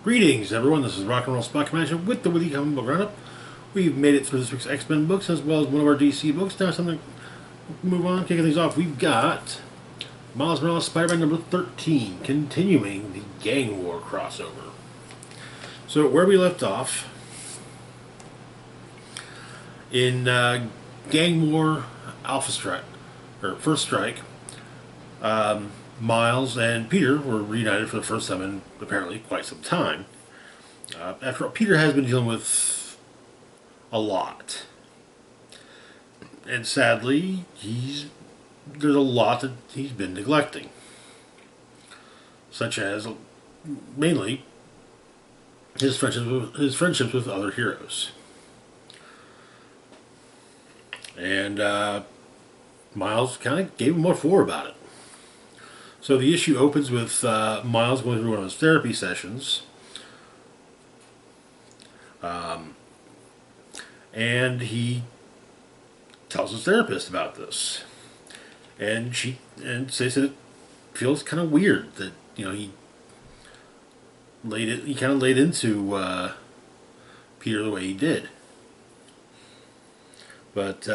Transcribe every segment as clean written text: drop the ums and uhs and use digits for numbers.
Greetings, everyone. This is Rock and Roll Spot Commander with the Witty Comic Book Roundup. We've made it through this week's X-Men books as well as one of our DC books. Now, something to move on, kicking things off. We've got Miles Morales Spider-Man number 13, continuing the Gang War crossover. So, where we left off in Gang War Alpha Strike, or First Strike, Miles and Peter were reunited for the first time in apparently quite some time. After all, Peter has been dealing with a lot, and sadly, there's a lot that he's been neglecting, such as mainly his friendships with other heroes, and Miles kind of gave him what for about it. So the issue opens with Miles going through one of his therapy sessions, and he tells his therapist about this, and she says that it feels kind of weird that he kind of laid into Peter the way he did, but.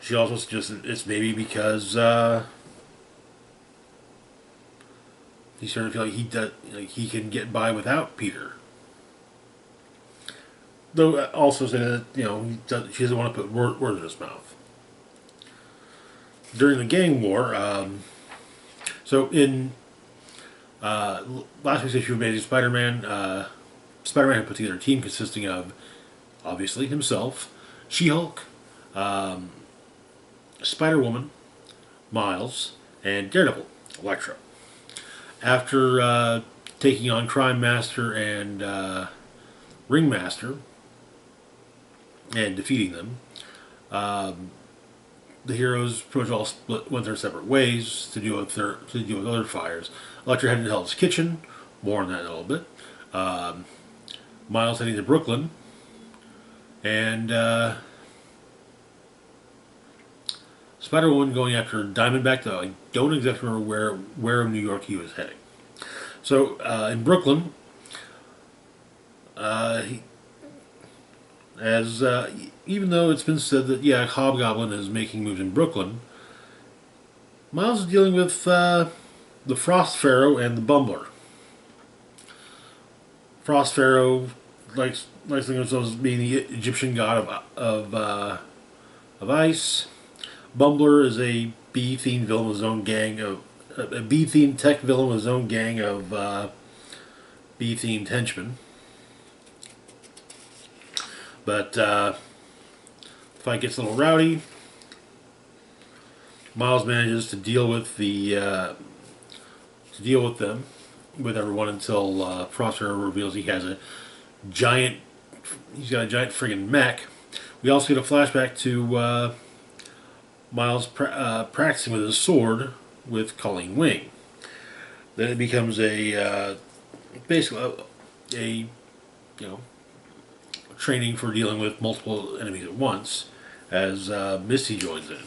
She also suggested it's maybe because he started to feel like he can get by without Peter. Though also saying that she doesn't want to put words in his mouth. During the gang war, so in last week's issue of Amazing Spider-Man, Spider-Man had put together a team consisting of obviously himself, She-Hulk, Spider-Woman, Miles, and Daredevil, Elektra. After taking on Crime Master and Ringmaster and defeating them, the heroes pretty much all went their separate ways to deal with other fires. Elektra headed to Hell's Kitchen. More on that in a little bit. Miles heading to Brooklyn, and Spider-Woman going after Diamondback, though I don't exactly remember where in New York he was heading. So, in Brooklyn, even though it's been said that, Hobgoblin is making moves in Brooklyn, Miles is dealing with the Frost Pharaoh and the Bumbler. Frost Pharaoh likes thinking of himself as being the Egyptian god of ice. Bumbler is a bee-themed villain with his own gang of a bee-themed tech villain with his own gang of bee-themed henchmen. But the fight gets a little rowdy. Miles manages to deal with everyone until Frostfire reveals he's got a giant friggin' mech. We also get a flashback to Miles practicing with his sword with Colleen Wing. Then it becomes basically a training for dealing with multiple enemies at once as Misty joins in,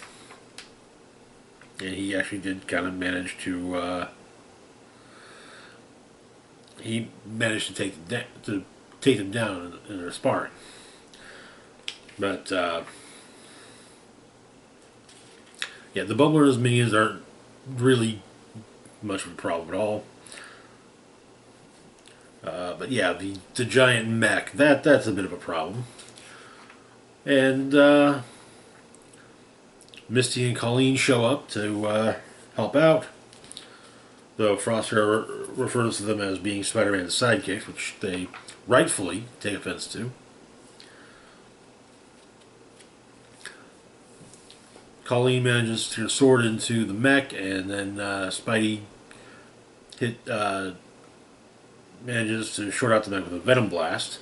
and he actually did kind of manage to take them down in their sparring, but. The Bumbler and his minions aren't really much of a problem at all. But the giant mech, that's a bit of a problem. And Misty and Colleen show up to help out, though Frosthair refers to them as being Spider-Man's sidekicks, which they rightfully take offense to. Colleen manages to sword into the mech, and then Spidey manages to short out the mech with a venom blast.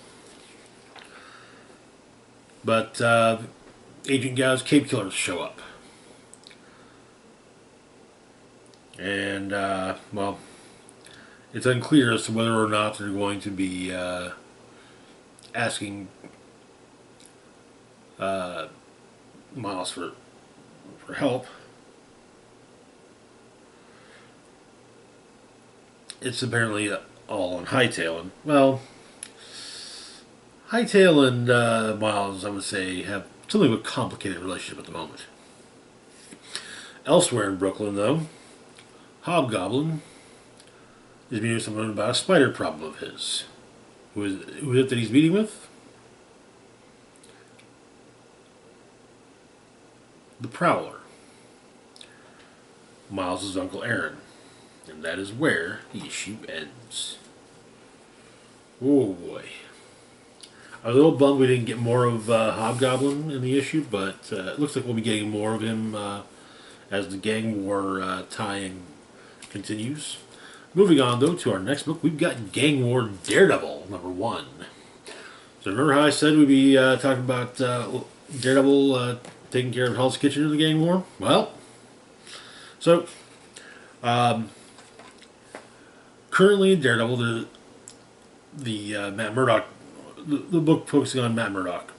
But Agent Gao's Cape Killers show up. And, it's unclear as to whether or not they're going to be asking Miles for help. it's apparently all on Hightail. And, well, Hightail and Miles, I would say, have something of a complicated relationship at the moment. Elsewhere in Brooklyn, though, Hobgoblin is meeting with someone about a spider problem of his. Who is it that he's meeting with? The Prowler, Miles' Uncle Aaron. And that is where the issue ends. Oh boy. I was a little bummed we didn't get more of Hobgoblin in the issue, but it looks like we'll be getting more of him as the gang war tie-in continues. Moving on, though, to our next book, we've got Gang War Daredevil, #1. So remember how I said we'd be talking about Daredevil taking care of Hell's Kitchen in the gang war? Well, so currently in Daredevil, the Matt Murdock, the book focusing on Matt Murdock.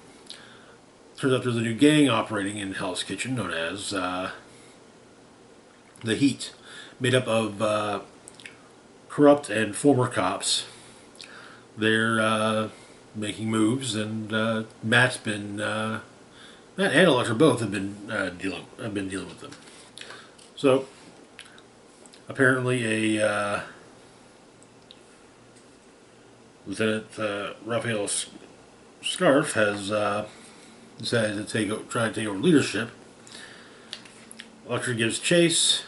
Turns out there's a new gang operating in Hell's Kitchen known as the Heat, made up of corrupt and former cops. They're making moves, and Matt's been Matt and Elektra both have been dealing with them. So apparently, a Lieutenant Raphael Scarf has decided to try to take over leadership. Elektra gives chase.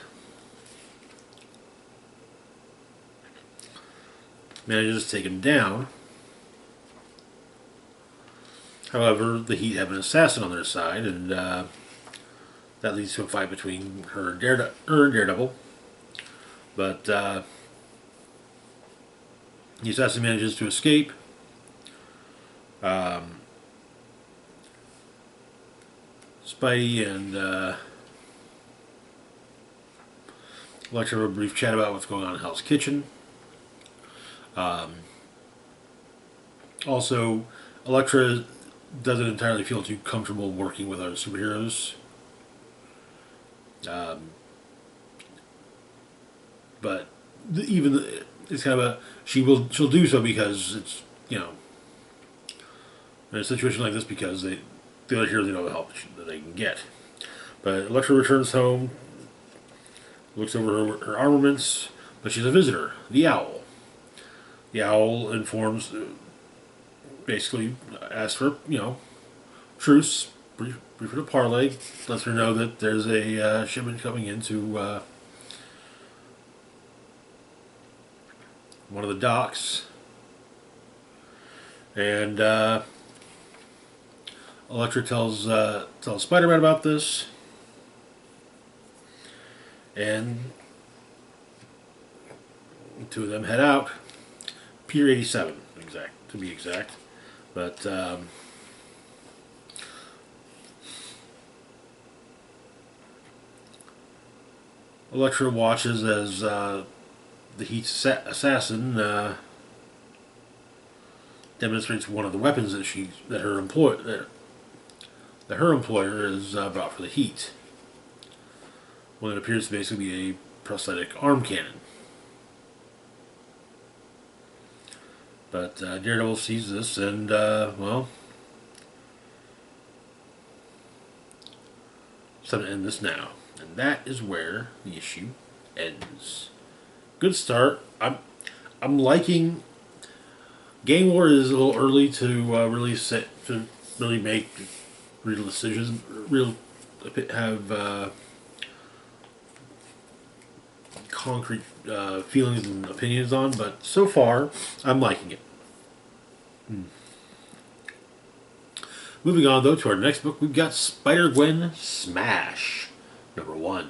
Manages to take him down. However, the Heat have an assassin on their side, and that leads to a fight between her and Daredevil. But the assassin manages to escape. Spidey and Elektra have a brief chat about what's going on in Hell's Kitchen. Also, Elektra doesn't entirely feel too comfortable working with other superheroes. But it's kind of she'll do so because it's, in a situation like this, because the other heroes know the help that they can get. But Elektra returns home, looks over her armaments, but she's a visitor, the Owl. The Owl informs, basically asks for, truce, brief to parley, lets her know that there's a shipment coming into one of the docks. And Elektra tells Spider-Man about this. And the two of them head out. Pier 87, to be exact. But Elektra watches as the Heat's assassin demonstrates one of the weapons that her employer has brought for the Heat. One that appears to basically be a prosthetic arm cannon. But Daredevil sees this and, it's time to end this now. And that is where the issue ends. Good start. I'm liking. Gang War is a little early to really make real decisions, have concrete feelings and opinions on, but so far I'm liking it. Moving on, though, to our next book, we've got Spider-Gwen Smash, #1.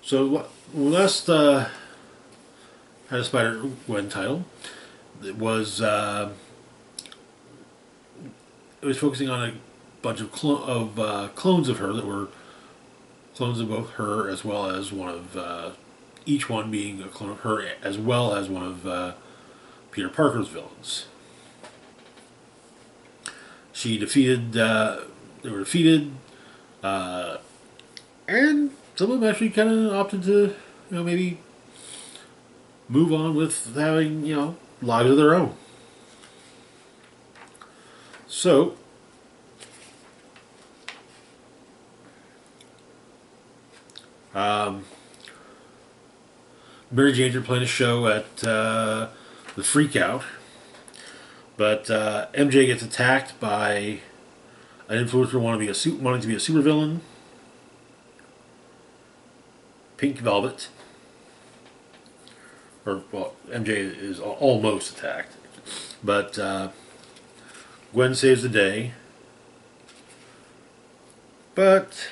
So we last had a Spider-Gwen title. It was focusing on a bunch of clones of her that were clones of both her as well as one of each one being a clone of her as well as one of Peter Parker's villains. They were defeated, and some of them actually kind of opted to, maybe move on with having, lives of their own. So, um, Mary Jane's are playing a show at the Freakout, but MJ gets attacked by an influencer wanting to be a supervillain, Pink Velvet, or well, MJ is almost attacked, but Gwen saves the day. But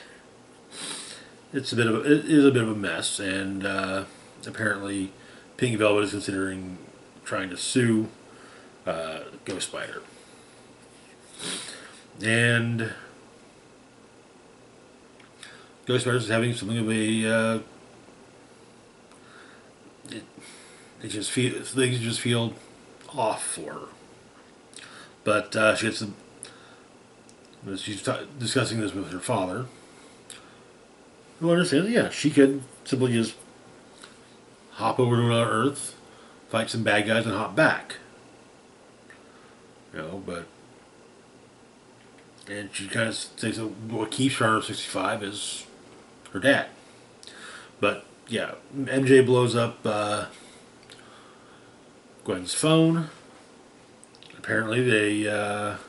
it is a bit of a mess, and apparently, Pink Velvet is considering trying to sue Ghost Spider, and Ghost Spider is having something of a things just feel off for her. But she's discussing this with her father, who understands. Yeah, she could simply just hop over to another Earth, fight some bad guys, and hop back. But and she kind of says that what keeps her on Earth 65 is her dad. But yeah, MJ blows up Gwen's phone. Apparently, they've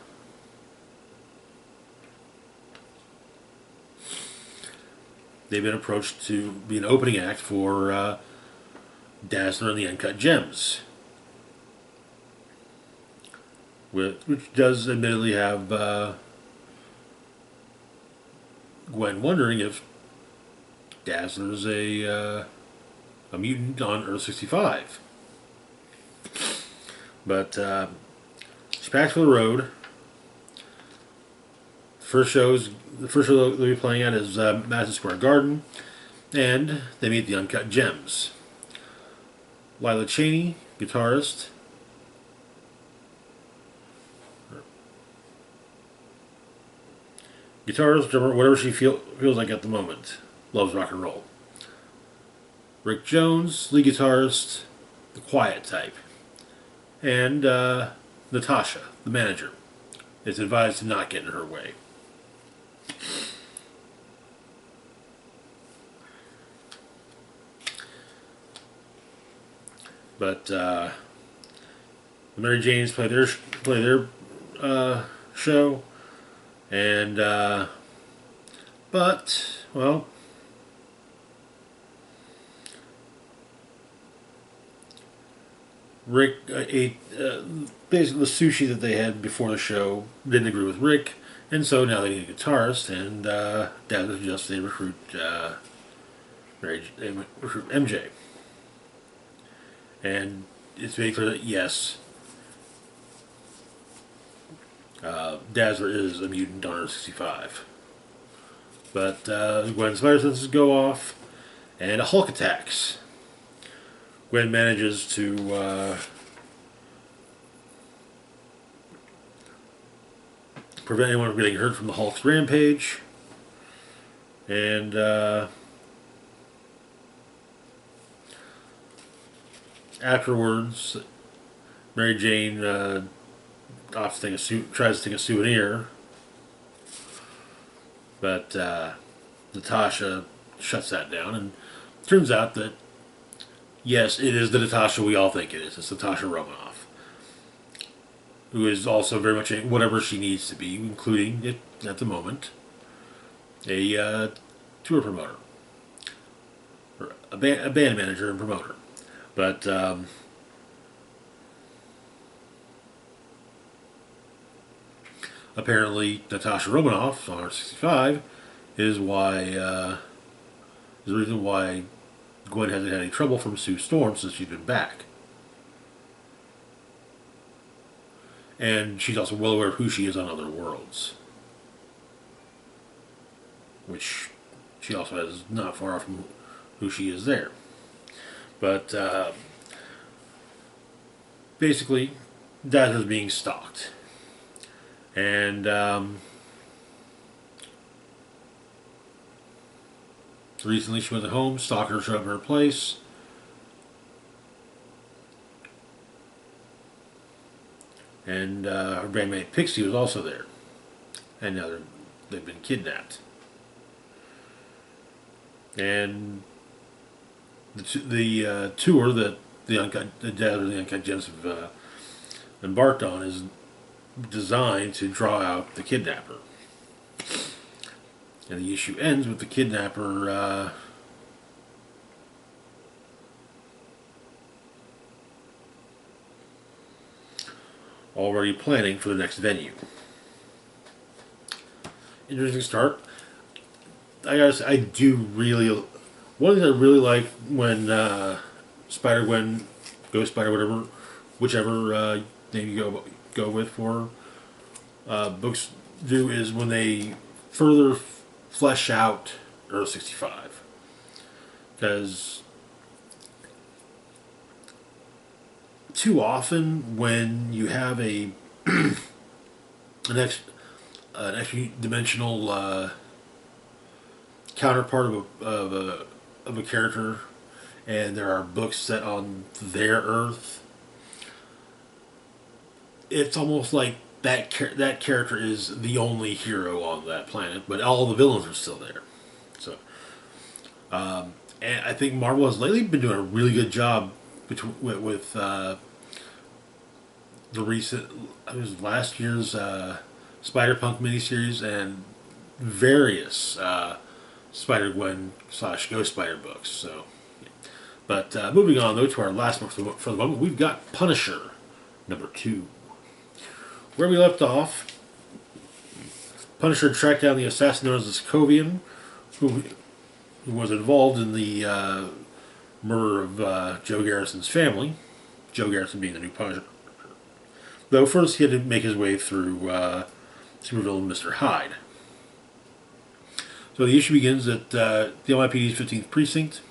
been approached to be an opening act for Dazzler and the Uncut Gems, which does admittedly have Gwen wondering if Dazzler's a mutant on Earth 65. But she packs for the road. The first show they'll be playing at is Madison Square Garden, and they meet the Uncut Gems. Lila Cheney, guitarist. Guitarist, drummer, whatever she feels like at the moment. Loves rock and roll. Rick Jones, lead guitarist, the quiet type. And Natasha, the manager, is advised to not get in her way. But the Mary Janes play their show, and but well, Rick ate basically the sushi that they had before the show. Didn't agree with Rick, and so now they need a guitarist, and that was just they recruit MJ. And it's very clear that yes, Dazzler is a mutant on Earth 65. But Gwen's spider senses go off, and a Hulk attacks. Gwen manages to prevent anyone from getting hurt from the Hulk's rampage, and afterwards, Mary Jane tries to take a souvenir, but Natasha shuts that down, and it turns out that yes, it is the Natasha we all think it is. It's Natasha Romanoff, who is also very much whatever she needs to be, including at the moment a tour promoter, or a band manager and promoter. But apparently, Natasha Romanoff on R65 is the reason why Gwen hasn't had any trouble from Sue Storm since she's been back. And she's also well aware of who she is on other worlds, which she also has not far off from who she is there. But basically, Dazzler's being stalked. And recently she went home, stalker showed up at her place. and her bandmate Pixie was also there. And now they've been kidnapped. And the tour that the Dad or the Uncut Gems have embarked on is designed to draw out the kidnapper. And the issue ends with the kidnapper already planning for the next venue. Interesting start. I gotta say, I do really. One of the things I really like when Spider-Gwen, Ghost Spider, whatever, whichever name you go with for books do, is when they further flesh out Earth 65. Because too often when you have an extra dimensional counterpart of a character, and there are books set on their Earth, it's almost like that character is the only hero on that planet, but all the villains are still there. So, and I think Marvel has lately been doing a really good job with the recent, it was last year's Spider-Punk miniseries and various Spider-Gwen / Ghost Spider books. So, but moving on though to our last book for the moment, we've got Punisher #2. Where we left off, Punisher tracked down the assassin known as the Sokovian, who was involved in the murder of Joe Garrison's family. Joe Garrison being the new Punisher. Though first he had to make his way through Superville and Mr. Hyde. So the issue begins at the NYPD's 15th Precinct.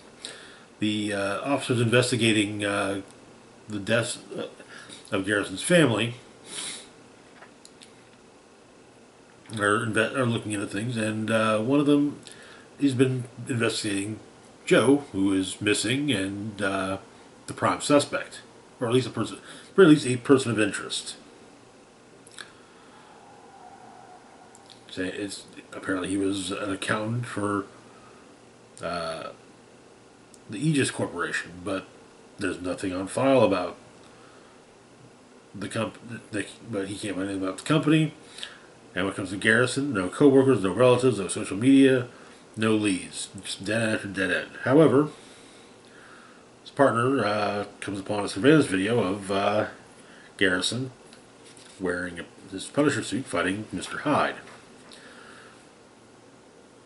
The officers investigating the deaths of Garrison's family are looking into things, and one of them, he's been investigating Joe, who is missing, and the prime suspect, or at least a person of interest. So apparently he was an accountant for the Aegis Corporation, but there's nothing on file about the company. But he can't find anything about the company. And when it comes to Garrison, no co-workers, no relatives, no social media, no leads. Just dead end after dead end. However, his partner comes upon a surveillance video of Garrison wearing his Punisher suit fighting Mr. Hyde.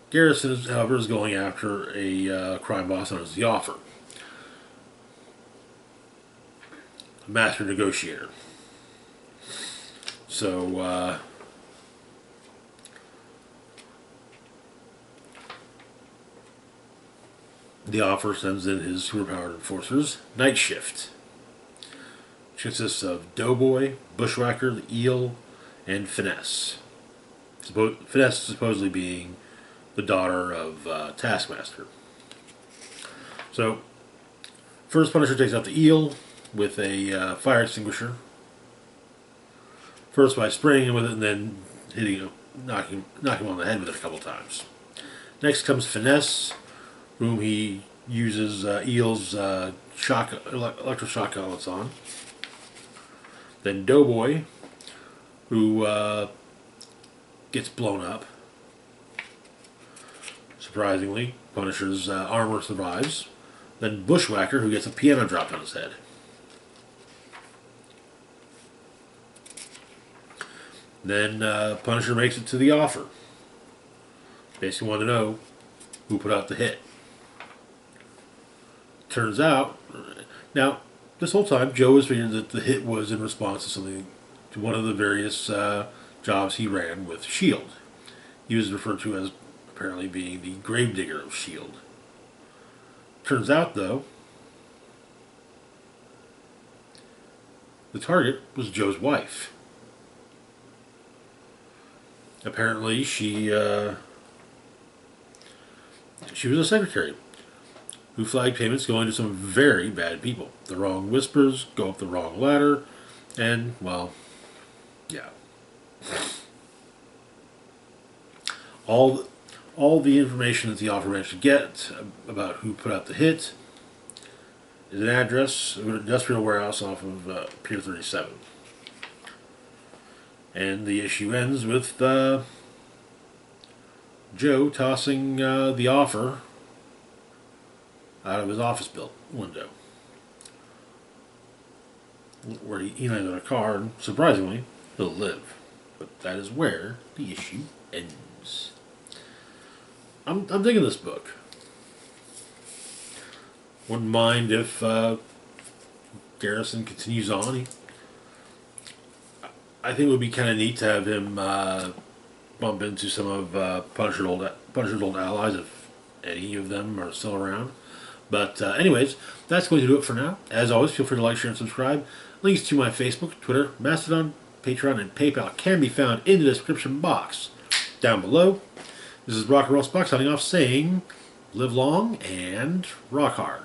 Garrison, however, is going after a crime boss known as the Offer, a master negotiator. So, the Offer sends in his superpowered enforcers, Night Shift, which consists of Doughboy, Bushwhacker, the Eel, and Finesse. Finesse supposedly being the daughter of Taskmaster. So, first Punisher takes out the Eel with a fire extinguisher. First by spraying him with it and then hitting him, knocking him on the head with it a couple times. Next comes Finesse, whom he uses Eel's electroshock gauntlets on. Then Doughboy, who gets blown up. Surprisingly, Punisher's armor survives. Then Bushwhacker, who gets a piano dropped on his head. Then Punisher makes it to the Offer. Basically wanted to know who put out the hit. Turns out, now, this whole time, Joe was figuring that the hit was in response to one of the various jobs he ran with S.H.I.E.L.D. He was referred to as apparently being the gravedigger of S.H.I.E.L.D. Turns out, though, the target was Joe's wife. Apparently, she was a secretary who flagged payments going to some very bad people. The wrong whispers, go up the wrong ladder, and, well, Yeah. All all the information that the author managed to get about who put out the hit is an address of an industrial warehouse off of Pier 37. And the issue ends with Joe tossing the offer out of his office window, where he lands in a car, and surprisingly, he'll live. But that is where the issue ends. I'm digging this book. Wouldn't mind if Garrison continues on. I think it would be kind of neat to have him bump into some of Punisher's old allies, if any of them are still around. But anyways, that's going to do it for now. As always, feel free to like, share, and subscribe. Links to my Facebook, Twitter, Mastodon, Patreon, and PayPal can be found in the description box down below. This is Rock and Roll Spock signing off saying, live long and rock hard.